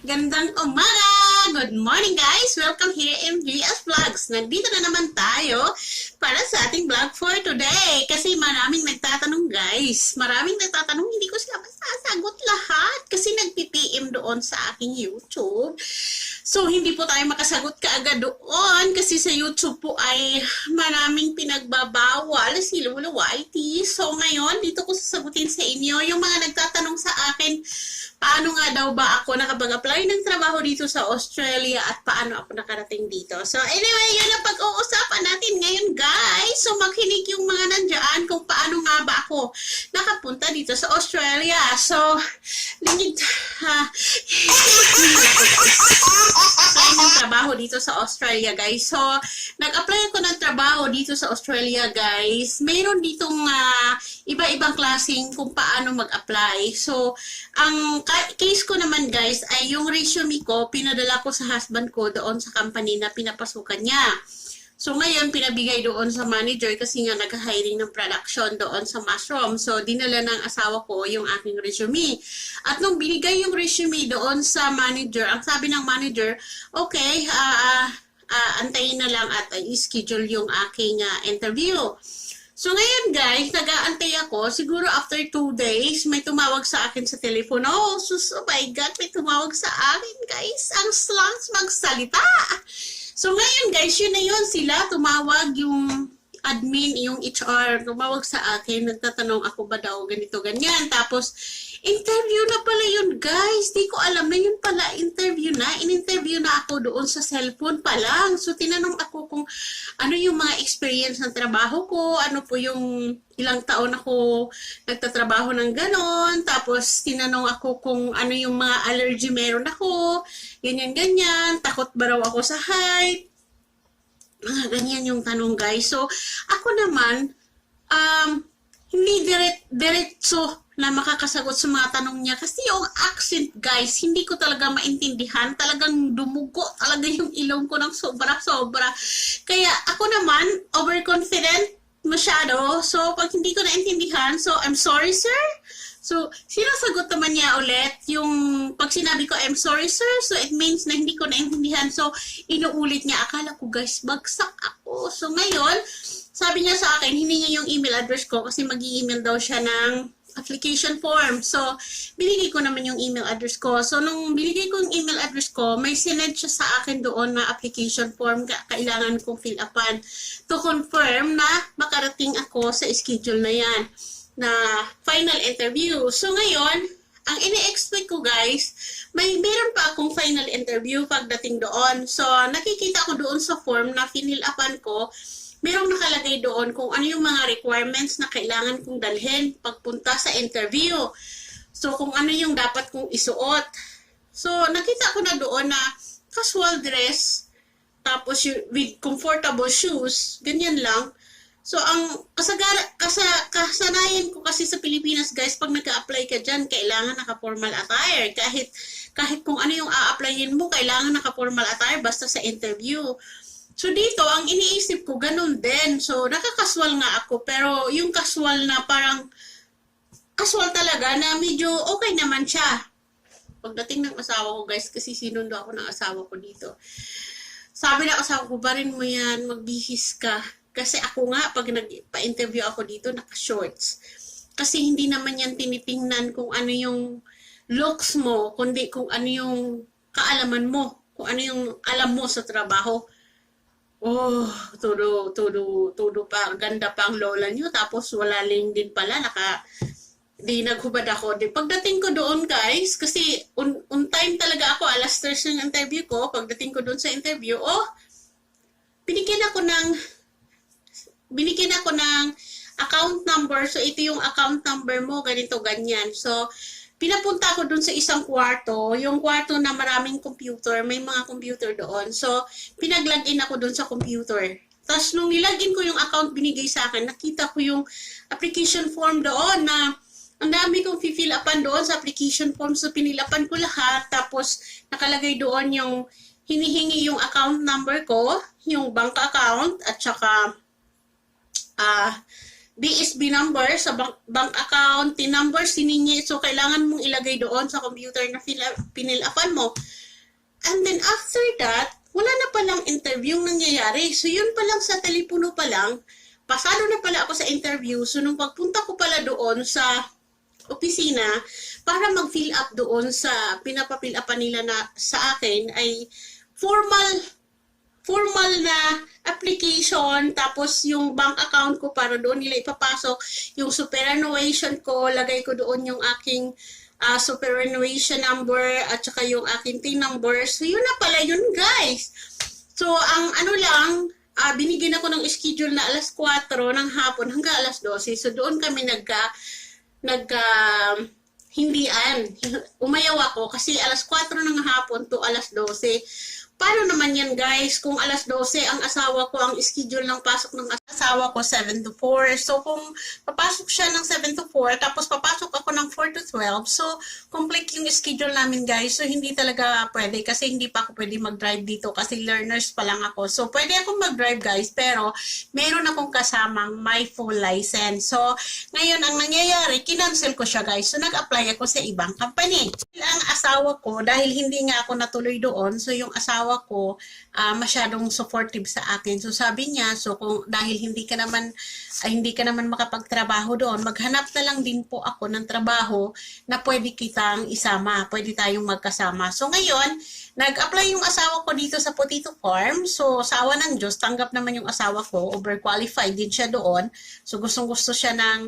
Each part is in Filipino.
Gandang umaga! Good morning guys! Welcome here in VS Vlogs. Nandito na naman tayo para sa ating vlog for today. Kasi maraming nagtatanong guys. Maraming nagtatanong, hindi ko sila masasagot lahat. Kasi nag-PM doon sa aking YouTube. So, hindi po tayo makasagot kaagad doon kasi sa YouTube po ay maraming pinagbabawal si Lolo Whitey. So, ngayon, dito ko sasagutin sa inyo yung mga nagtatanong sa akin, paano nga daw ba ako nakapag-apply ng trabaho dito sa Australia at paano ako nakarating dito. So, anyway, yun ang pag-uusapan natin ngayon, guys. So, makinig yung mga nandyan kung paano nga ba ako nakapunta dito sa Australia. So, lingid, apply ng trabaho dito sa Australia, guys. So, nag-apply ako ng trabaho dito sa Australia, guys. Mayroon ditong iba-ibang klaseng kung paano mag-apply. So, ang case ko naman, guys, ay yung resume ko, pinadala ko sa husband ko doon sa company na pinapasukan niya. So, ngayon, pinabigay doon sa manager kasi nga nag-hiring ng production doon sa mushroom. So, dinala ng asawa ko yung aking resume. At nung binigay yung resume doon sa manager, ang sabi ng manager, okay, antayin na lang at i-schedule yung aking interview. So, ngayon guys, nag-aantay ako. Siguro after 2 days, may tumawag sa akin sa telepono. Oh, oh my God, may tumawag sa akin guys. Ang slants magsalita. So, ngayon guys, yun na yun sila. Tumawag yung admin, yung HR. Tumawag sa akin. Nagtatanong ako ba daw ganito, ganyan. Tapos, interview na pala yun guys. Di ko alam na yun pala interview na. In-interview na ako doon sa cellphone pa lang. So, tinanong ako kung ano yung mga experience ng trabaho ko. Ano po yung ilang taon ako nagtatrabaho ng ganon. Tapos, tinanong ako kung ano yung mga allergy meron ako. Ganyan-ganyan. Takot ba raw ako sa height? Ganyan yung tanong guys. So, ako naman, hindi diretso na makakasagot sa mga tanong niya. Kasi yung accent, guys, hindi ko talaga maintindihan. Talagang dumugo talaga yung ilong ko ng sobra-sobra. Kaya ako naman, overconfident masyado. So, pag hindi ko naintindihan, so, I'm sorry, sir. So, sinasagot naman niya ulit yung pag sinabi ko, I'm sorry, sir. So, it means na hindi ko naintindihan. So, inuulit niya. Akala ko, guys, bagsak ako. So, ngayon, sabi niya sa akin, hindi niya yung email address ko kasi mag-i-email daw siya ng application form. So, binigay ko naman yung email address ko. So, nung binigay ko yung email address ko, may sinend siya sa akin doon na application form kailangan kong fill upan to confirm na makarating ako sa schedule na yan, na final interview. So, ngayon, ang ini-expect ko guys, meron pa akong final interview pagdating doon. So, nakikita ko doon sa form na fill upan ko, merong nakalagay doon kung ano yung mga requirements na kailangan kong dalhin pagpunta sa interview. So, kung ano yung dapat kong isuot. So, nakita ko na doon na casual dress, tapos with comfortable shoes, ganyan lang. So, ang kasanayan ko kasi sa Pilipinas, guys, pag nag-a-apply ka dyan, kailangan naka-formal attire. Kahit kung ano yung a-applyin mo, kailangan naka-formal attire basta sa interview. So, dito, ang iniisip ko, ganun din. So, nakakaswal nga ako. Pero, yung casual na parang, casual talaga na medyo okay naman siya. Pagdating ng asawa ko, guys, kasi sinundo ako ng asawa ko dito. Sabi ng asawa ko, barin mo yan, magbihis ka. Kasi ako nga, pag nagpa-interview ako dito, naka-shorts. Kasi hindi naman yan tinitingnan kung ano yung looks mo, kundi kung ano yung kaalaman mo, kung ano yung alam mo sa trabaho. Oh, todo pa, ganda pa ang lola niyo, tapos wala lang din pala, di naghubad ako. Di, pagdating ko doon guys, kasi on time talaga ako, alas 3 ng interview ko, pagdating ko doon sa interview, binigyan ako ng account number, so ito yung account number mo, ganito, ganyan. So, pinapunta ko dun sa isang kwarto, yung kwarto na maraming computer, may mga computer doon. So, pinag-login ako dun sa computer. Tapos, nung nilagin ko yung account binigay sa akin, nakita ko yung application form doon na ang dami kong fill upan doon sa application form. So, pinilapan ko lahat. Tapos, nakalagay doon yung hinihingi yung account number ko, yung bank account, at saka BSB number sa bank account, TIN number, siningi. So, kailangan mong ilagay doon sa computer na pinil-upan mo. And then, after that, wala na palang interview nangyayari. So, yun pa lang sa telepono pa lang, pasado na pala ako sa interview. So, nung pagpunta ko pala doon sa opisina, para mag-fill up doon sa pinapafill upan nila na sa akin ay formal na application, tapos yung bank account ko para doon nila ipapasok, yung superannuation ko, lagay ko doon yung aking superannuation number at saka yung aking TIN number. So, yun na pala yun, guys. So, ang ano lang, binigyan ako ng schedule na alas 4 ng hapon hanggang alas 12. So, doon kami hindian. Umayaw ako kasi alas 4 ng hapon to alas 12. Paano naman yan, guys? Kung alas 12, ang asawa ko, ang schedule ng pasok ng asawa ko, 7 to 4. So, kung papasok siya ng 7 to 4, tapos papasok ako ng 4 to 12, so, complete yung schedule namin, guys. So, hindi talaga pwede kasi hindi pa ako pwede mag-drive dito kasi learners pa lang ako. So, pwede akong mag-drive, guys, pero meron akong kasamang my full license. So, ngayon, ang nangyayari, kinancel ko siya, guys. So, nag-apply ako sa ibang company. Ang asawa ko, dahil hindi nga ako natuloy doon, so, yung asawa ko masyadong supportive sa akin. So sabi niya, so kung dahil hindi ka naman makapagtrabaho doon, maghanap na lang din po ako ng trabaho na pwede kitang isama, pwede tayong magkasama. So ngayon, nag-apply yung asawa ko dito sa Potato Farm. So sa awa ng Diyos, tanggap naman yung asawa ko, overqualified din siya doon. So gustong-gusto siya ng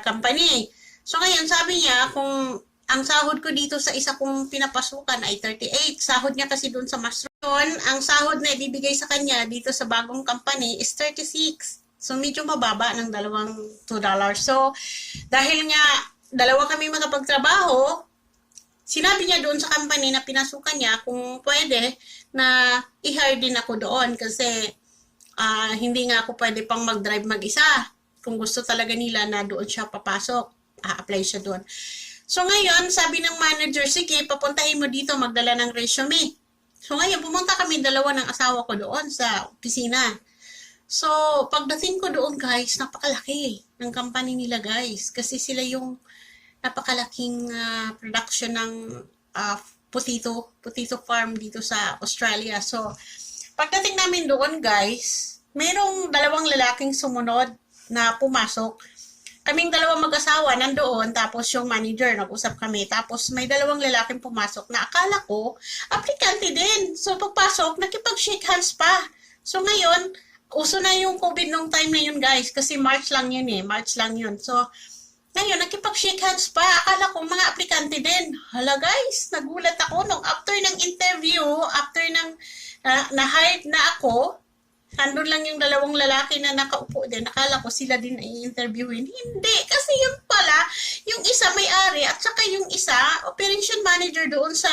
company. So ngayon, sabi niya, kung ang sahod ko dito sa isa kong pinapasukan ay 38. Sahod niya kasi doon sa mushroom. Ang sahod na ibibigay sa kanya dito sa bagong company is 36. So, medyo mababa ng $2. So, dahil nga dalawa kami makapagtrabaho, sinabi niya doon sa company na pinasukan niya kung pwede na i-hire din ako doon kasi hindi nga ako pwede pang mag-drive mag-isa. Kung gusto talaga nila na doon siya papasok, apply siya doon. So ngayon, sabi ng manager, sige, papuntahin mo dito, magdala ng resume. So ngayon, pumunta kami dalawa ng asawa ko doon sa opisina. So, pagdating ko doon, guys, napakalaki ng company nila, guys. Kasi sila yung napakalaking production ng potato farm dito sa Australia. So, pagdating namin doon, guys, mayroong dalawang lalaking sumunod na pumasok. Kaming dalawang mag-asawa nandoon, tapos yung manager, nag-usap kami. Tapos may dalawang lalaking pumasok na akala ko, aplikante din. So pagpasok, nakipag-shake hands pa. So ngayon, uso na yung COVID nung time na yun, guys. Kasi March lang yun eh. March lang yun. So, ngayon, nakipag-shake hands pa. Akala ko mga aplikante din. Hala, guys, nagulat ako nung after ng interview, after ng na-hired na ako, andun lang yung dalawang lalaki na nakaupo din. Nakala ko sila din ay interviewin. Hindi, kasi yun pala, yung isa may-ari at saka yung isa, operation manager doon sa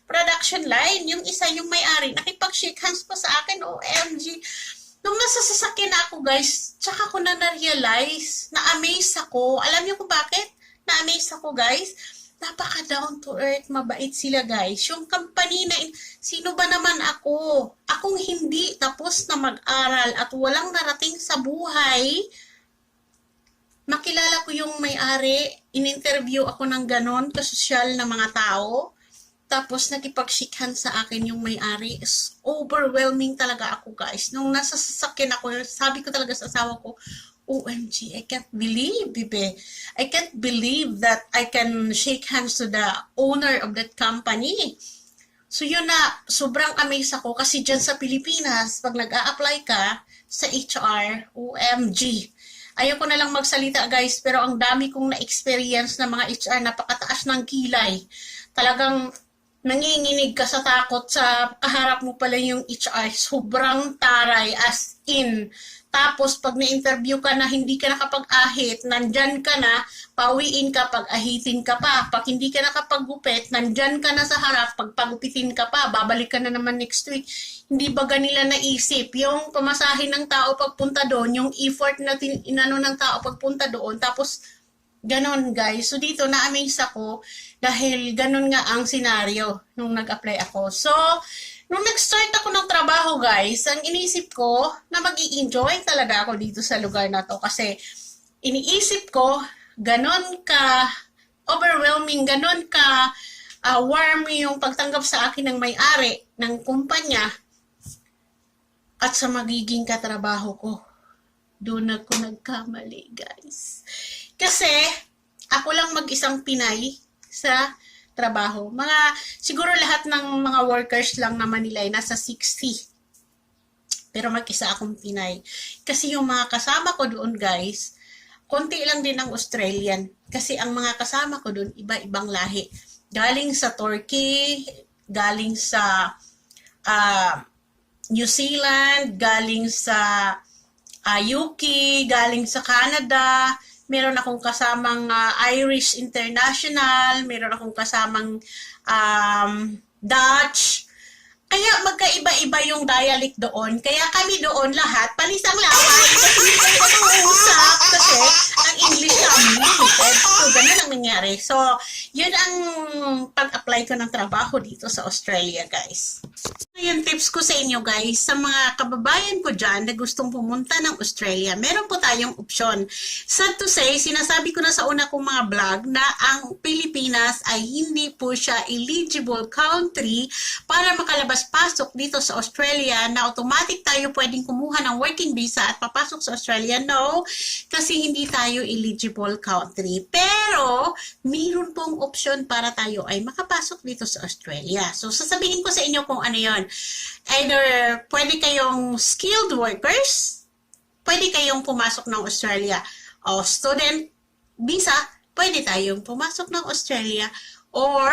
production line. Yung isa yung may-ari, nakipag-shake hands pa sa akin, OMG. Nung nasa sasakyan na ako, guys, tsaka ko na na-realize, na-amaze ako. Alam niyo kung bakit? Na-amaze ako, guys. Napaka down to earth, mabait sila, guys. Yung company na, sino ba naman ako? Akong hindi tapos na mag-aral at walang narating sa buhay. Makilala ko yung may-ari, in-interview ako ng ganon, kasosyal na mga tao. Tapos nakipag-shake sa akin yung may-ari. Overwhelming talaga ako, guys. Nung nasa sasakyan ako, sabi ko talaga sa asawa ko, OMG, I can't believe, bibe. I can't believe that I can shake hands to the owner of that company. So yun na, sobrang amaze ako kasi dyan sa Pilipinas, pag nag-a-apply ka sa HR, OMG. Ayoko na lang magsalita, guys, pero ang dami kong na-experience na mga HR, napakataas ng kilay. Talagang nanginginig ka sa takot sa kaharap mo pala yung HR. Sobrang taray, as in. Tapos, pag na-interview ka na hindi ka nakapag-ahit, nandyan ka na, pauwiin ka, pag-ahitin ka pa. Pag hindi ka nakapag-gupit, nandyan ka na sa harap, pag-pagupitin ka pa, babalik ka na naman next week. Hindi ba ganila naisip? Yung pamasahin ng tao pagpunta doon, yung effort na inano ng tao pagpunta doon, tapos ganon, guys. So, dito na-amaze ako dahil ganon nga ang senaryo nung nag-apply ako. So, nung nag-start ako ng trabaho, guys, ang inisip ko na mag-i-enjoy talaga ako dito sa lugar na to kasi iniisip ko, ganon ka overwhelming, ganon ka warm yung pagtanggap sa akin ng may-ari ng kumpanya at sa magiging katrabaho ko. Doon ako nagkamali, guys. Kasi, ako lang mag-isang Pinay sa trabaho. Siguro lahat ng mga workers lang naman nila ay nasa 60. Pero mag-isa akong Pinay. Kasi yung mga kasama ko doon, guys, konti lang din ang Australian. Kasi ang mga kasama ko doon, iba-ibang lahi. Galing sa Turkey, galing sa New Zealand, galing sa UK, galing sa Canada, meron akong kasamang Irish International, meron akong kasamang Dutch. Kaya magkaiba-iba yung dialect doon. Kaya kami doon lahat, palisang laway, kasi hindi kami nag-uusap kasi ang English namin limited. So, ganun ang nangyari. So, yun ang pag-apply ko ng trabaho dito sa Australia, guys. Yung tips ko sa inyo, guys, sa mga kababayan ko dyan na gustong pumunta ng Australia, meron po tayong opsyon. Sad to say, sinasabi ko na sa una kong mga vlog na ang Pilipinas ay hindi po siya eligible country para makalabas-pasok dito sa Australia na automatic tayo pwedeng kumuha ng working visa at papasok sa Australia. No, kasi hindi tayo eligible country. Pero, meron pong opsyon para tayo ay makapasok dito sa Australia. So, sasabihin ko sa inyo kung ano yon. Either pwede kayong skilled workers, pwede kayong pumasok ng Australia, o student visa, pwede tayong pumasok ng Australia, or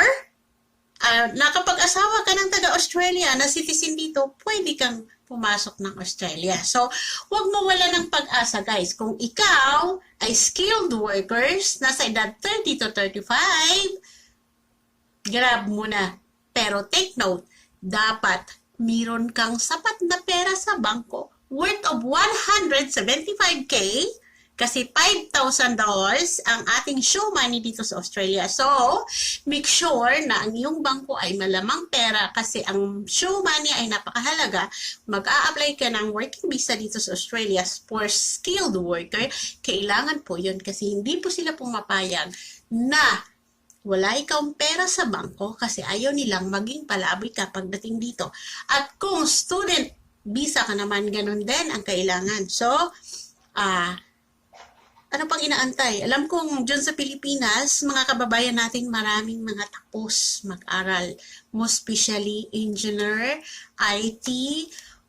nakapag-asawa ka ng taga-Australia na citizen dito, pwede kang pumasok ng Australia. So, huwag mawala ng pag-asa, guys. Kung ikaw ay skilled workers, nasa edad 30 to 35, grab mo na. Pero take note, dapat meron kang sapat na pera sa bangko worth of 175k kasi $5,000 ang ating show money dito sa Australia. So, make sure na ang iyong bangko ay malamang pera kasi ang show money ay napakahalaga. Mag-a-apply ka ng working visa dito sa Australia for skilled worker. Kailangan po yun kasi hindi po sila pumapayag na wala ikang pera sa bangko kasi ayaw nilang maging palaboy ka pagdating dito. At kung student visa ka naman, ganun din ang kailangan. So, ano pang inaantay? Alam kong dyan sa Pilipinas, mga kababayan natin maraming mga tapos mag-aral. Most especially engineer, IT,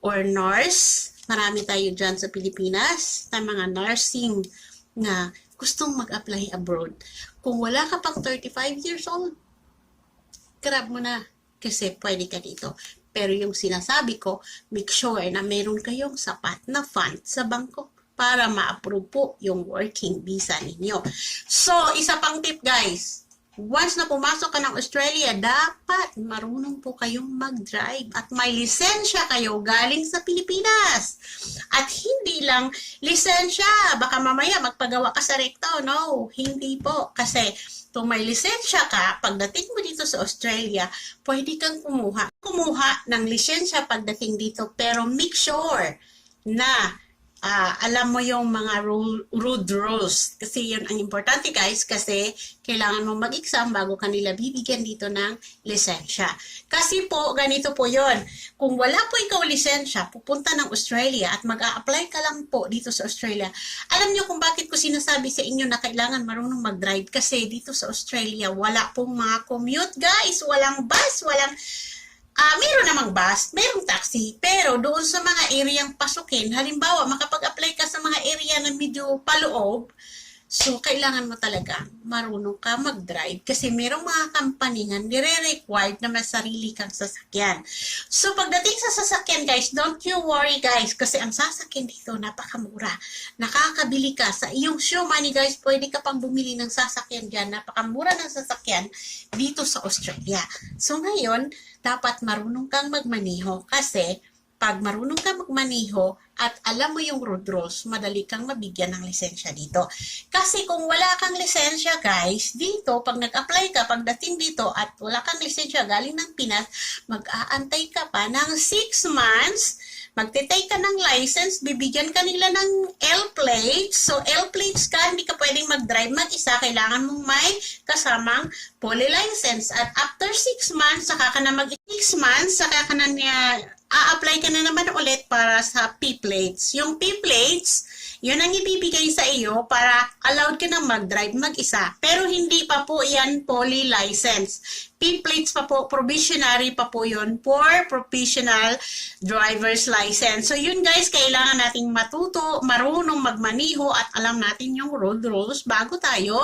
or nurse. Marami tayo dyan sa Pilipinas na mga nursing na gustong mag-apply abroad. Kung wala ka pang 35 years old, grab mo na kasi pwede ka dito. Pero yung sinasabi ko, make sure na meron kayong sapat na fund sa bangko para ma-approve po yung working visa ninyo. So, isa pang tip, guys. Once na pumasok ka ng Australia, dapat marunong po kayong mag-drive at may lisensya kayo galing sa Pilipinas. At hindi lang lisensya, baka mamaya magpagawa ka sa rekto. No, hindi po. Kasi kung may lisensya ka, pagdating mo dito sa Australia, pwede kang kumuha ng lisensya pagdating dito. Pero make sure na alam mo yung mga road rules. Kasi yun ang importante, guys, kasi kailangan mo mag-exam bago kanila bibigyan dito ng lisensya. Kasi po, ganito po yun. Kung wala po ikaw lisensya, pupunta ng Australia at mag-a-apply ka lang po dito sa Australia. Alam niyo kung bakit ko sinasabi sa inyo na kailangan marunong mag-drive? Kasi dito sa Australia, wala pong mga commute, guys. Walang bus, meron namang bus, merong taxi, pero doon sa mga areang pasukin, halimbawa, makapag-apply ka sa mga area na medyo paloob, so kailangan mo talaga marunong ka mag-drive kasi merong mga kampanihan nire-required na may sarili kang sasakyan. So pagdating sa sasakyan, guys, don't you worry, guys, kasi ang sasakyan dito napakamura. Nakakabili ka sa iyong show money, guys, pwede ka pang bumili ng sasakyan dyan. Napakamura ng sasakyan dito sa Australia. So ngayon, dapat marunong kang magmaniho kasi pag marunong ka magmaniho at alam mo yung road rules, madali kang mabigyan ng lisensya dito. Kasi kung wala kang lisensya, guys, dito, pag nag-apply ka, pagdating dito at wala kang lisensya galing ng Pinas, mag-aantay ka pa ng 6 months magte-take ka ng license, bibigyan ka nila ng L-plates. So, L-plates ka, hindi ka pwedeng mag-drive mag-isa. Kailangan mong may kasamang poly license. At after 6 months, saka ka na mag-6 months, saka ka na a-apply ka na naman ulit para sa P-plates. Yung P-plates, yun ang ibibigay sa iyo para allowed ka na mag-drive mag-isa. Pero hindi pa po yan poly license. P-plates pa po, provisionary pa po yun for professional driver's license. So yun guys, kailangan nating matuto, marunong magmaniho at alam natin yung road rules bago tayo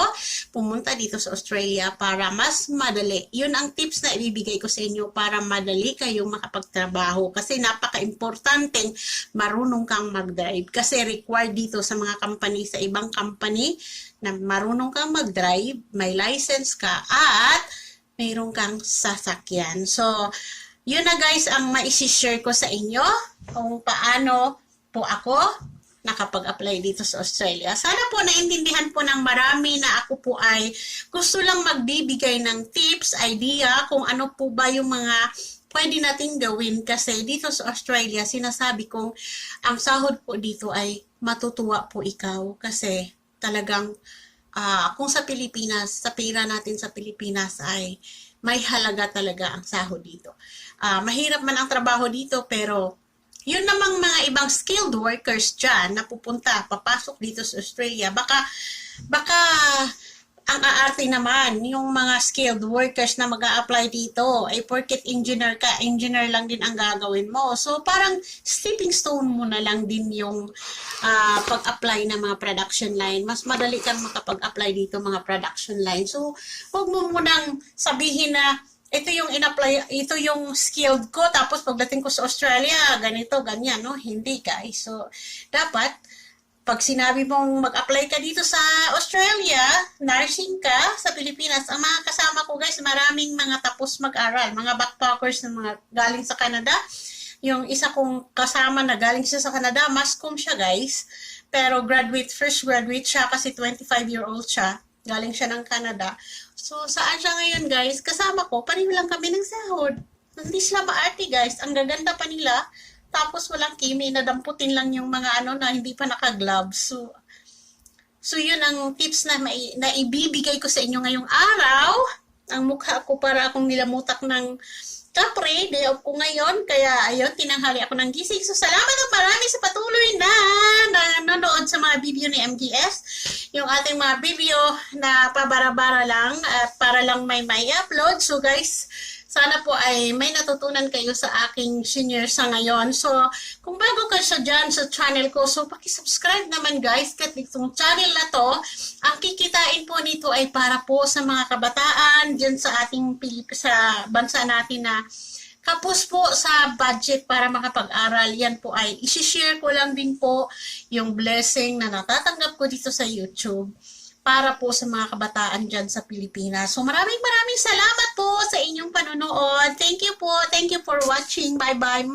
pumunta dito sa Australia para mas madali. Yun ang tips na ibibigay ko sa inyo para madali kayong makapagtrabaho kasi napaka-importanteng marunong kang mag-drive kasi required dito sa mga company, sa ibang company na marunong kang mag-drive, may license ka at mayroon kang sasakyan. So, yun na guys ang maisi-share ko sa inyo kung paano po ako nakapag-apply dito sa Australia. Sana po naintindihan po ng marami na ako po ay gusto lang magbibigay ng tips, idea kung ano po ba yung mga pwede nating gawin kasi dito sa Australia sinasabi kong ang sahod po dito ay matutuwa po ikaw kasi talagang kung sa Pilipinas, sa pera natin sa Pilipinas ay may halaga talaga ang sahod dito. Mahirap man ang trabaho dito pero yun namang mga ibang skilled workers dyan na pupunta, papasok dito sa Australia, baka ang aarte naman, yung mga skilled workers na mag-a-apply dito, ay porket engineer ka, engineer lang din ang gagawin mo. So, parang stepping stone mo na lang din yung pag-apply ng mga production line. Mas madali kang makapag-apply dito mga production line. So, huwag mo munang sabihin na ito yung in-apply, ito yung skilled ko, tapos pagdating ko sa Australia, ganito, ganyan, no? Hindi, guys. So, dapat, pag sinabi mong mag-apply ka dito sa Australia, nursing ka sa Pilipinas, ang mga kasama ko guys, maraming mga tapos mag-aral, mga backpackers na mga galing sa Canada. Yung isa kong kasama na galing siya sa Canada, mascom siya guys, pero first graduate siya kasi 25-year-old siya, galing siya ng Canada. So saan siya ngayon guys? Kasama ko, pareho lang kami ng sahod. Hindi sila maarte guys, ang gaganda pa nila. Tapos walang kimi, nadamputin lang yung mga na hindi pa naka-gloves. So yun ang tips na ibibigay ko sa inyo ngayong araw. Ang mukha ko para akong nilamutak ng kapre, day off ko ngayon. Kaya ayun, tinanghali ako ng gising. So salamat ng marami sa patuloy na nanonood sa mga video ni MGS. Yung ating mga video na pabara-bara lang para lang may upload. So guys, sana po ay may natutunan kayo sa aking senior sa ngayon. So, kung bago ka siya dyan sa channel ko, so pakisubscribe naman guys. Kasi itong channel na to, ang kikitain po nito ay para po sa mga kabataan dyan sa ating sa bansa natin na kapos po sa budget para makapag-aral. Yan po ay isi-share ko lang din po yung blessing na natatanggap ko dito sa YouTube para po sa mga kabataan dyan sa Pilipinas. So maraming salamat po sa inyong panonood. Thank you po. Thank you for watching. Bye-bye.